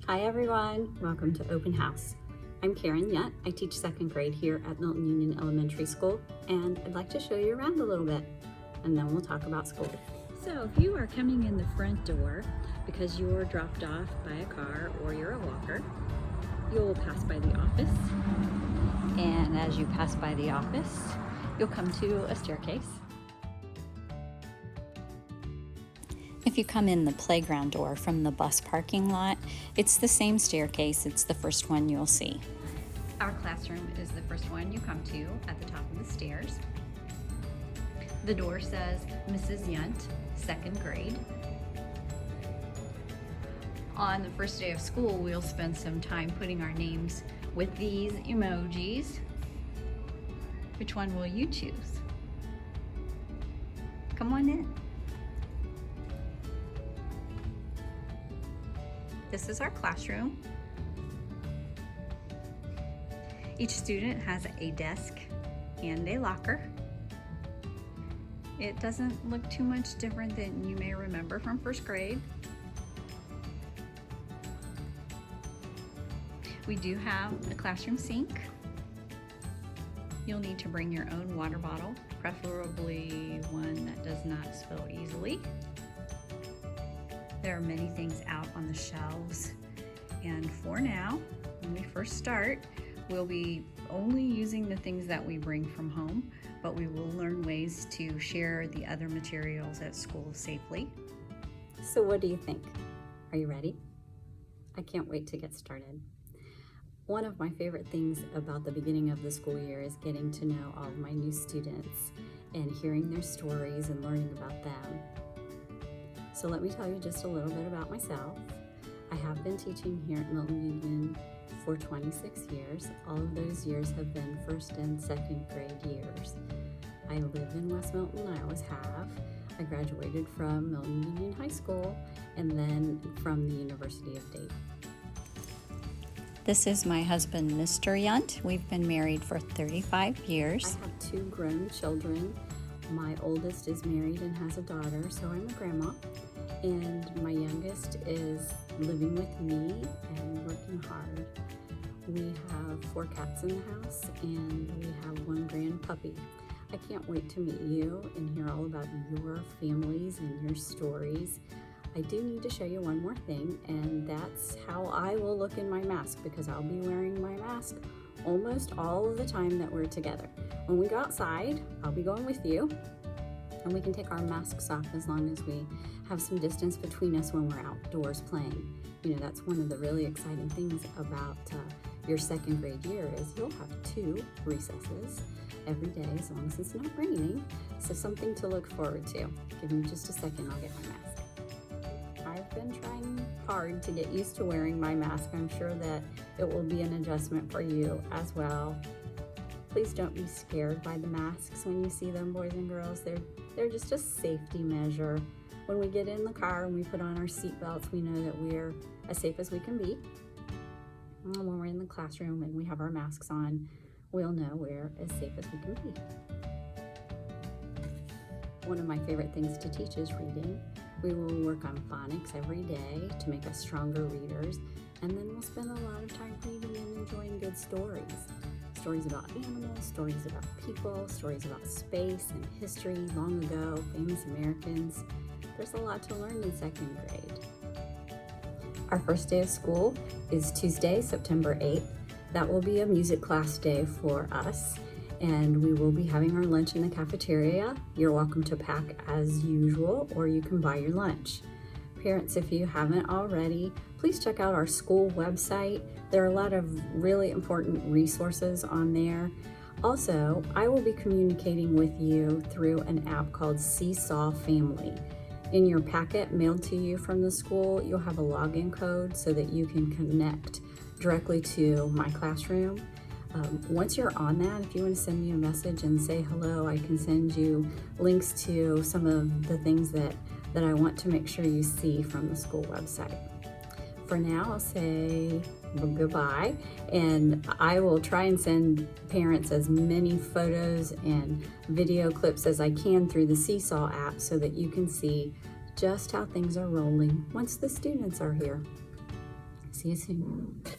Hi everyone, welcome to Open House. I'm Karen Yount. I teach second grade here at Milton-Union Elementary School, and I'd like to show you around a little bit, and then we'll talk about school. So if you are coming in the front door because you're dropped off by a car or you're a walker, you'll pass by the office. And as you pass by the office, you'll come to a staircase. If you come in the playground door from the bus parking lot, it's the same staircase. It's the first one you'll see. Our classroom is the first one you come to at the top of the stairs. The door says Mrs. Yount, second grade. On the first day of school, we'll spend some time putting our names with these emojis. Which one will you choose? Come on in. This is our classroom. Each student has a desk and a locker. It doesn't look too much different than you may remember from first grade. We do have a classroom sink. You'll need to bring your own water bottle, preferably one that does not spill easily. There are many things out on the shelves, and for now, when we first start, we'll be only using the things that we bring from home, but we will learn ways to share the other materials at school safely. So what do you think? Are you ready? I can't wait to get started. One of my favorite things about the beginning of the school year is getting to know all of my new students and hearing their stories and learning about them. So let me tell you just a little bit about myself. I have been teaching here at Milton-Union for 26 years. All of those years have been first and second grade years. I live in West Milton, I always have. I graduated from Milton-Union High School and then from the University of Dayton. This is my husband, Mr. Yount. We've been married for 35 years. I have 2 grown children. My oldest is married and has a daughter, so I'm a grandma. And my youngest is living with me and working hard. We have 4 cats in the house and we have 1 grand puppy. I can't wait to meet you and hear all about your families and your stories. I do need to show you one more thing, and that's how I will look in my mask, because I'll be wearing my mask almost all of the time that we're together. When we go outside, I'll be going with you, and we can take our masks off as long as we have some distance between us when we're outdoors playing. You know, that's one of the really exciting things about your second grade year is you'll have 2 recesses every day as long as it's not raining. So something to look forward to. Give me just a second, I'll get my mask. I've been trying hard to get used to wearing my mask. I'm sure that it will be an adjustment for you as well. Please don't be scared by the masks when you see them, boys and girls. They're just a safety measure. When we get in the car and we put on our seat belts, we know that we're as safe as we can be. And when we're in the classroom and we have our masks on, we'll know we're as safe as we can be. One of my favorite things to teach is reading. We will work on phonics every day to make us stronger readers, and then we'll spend a lot of time reading and enjoying good stories. Stories about animals, stories about people, stories about space and history, long ago, famous Americans. There's a lot to learn in second grade. Our first day of school is Tuesday, September 8th. That will be a music class day for us, and we will be having our lunch in the cafeteria. You're welcome to pack as usual, or you can buy your lunch. Parents, if you haven't already, please check out our school website. There are a lot of really important resources on there. Also, I will be communicating with you through an app called Seesaw Family. In your packet mailed to you from the school, you'll have a login code so that you can connect directly to my classroom. Once you're on that, if you want to send me a message and say hello, I can send you links to some of the things that I want to make sure you see from the school website. For now, I'll say goodbye, and I will try and send parents as many photos and video clips as I can through the Seesaw app so that you can see just how things are rolling once the students are here. See you soon.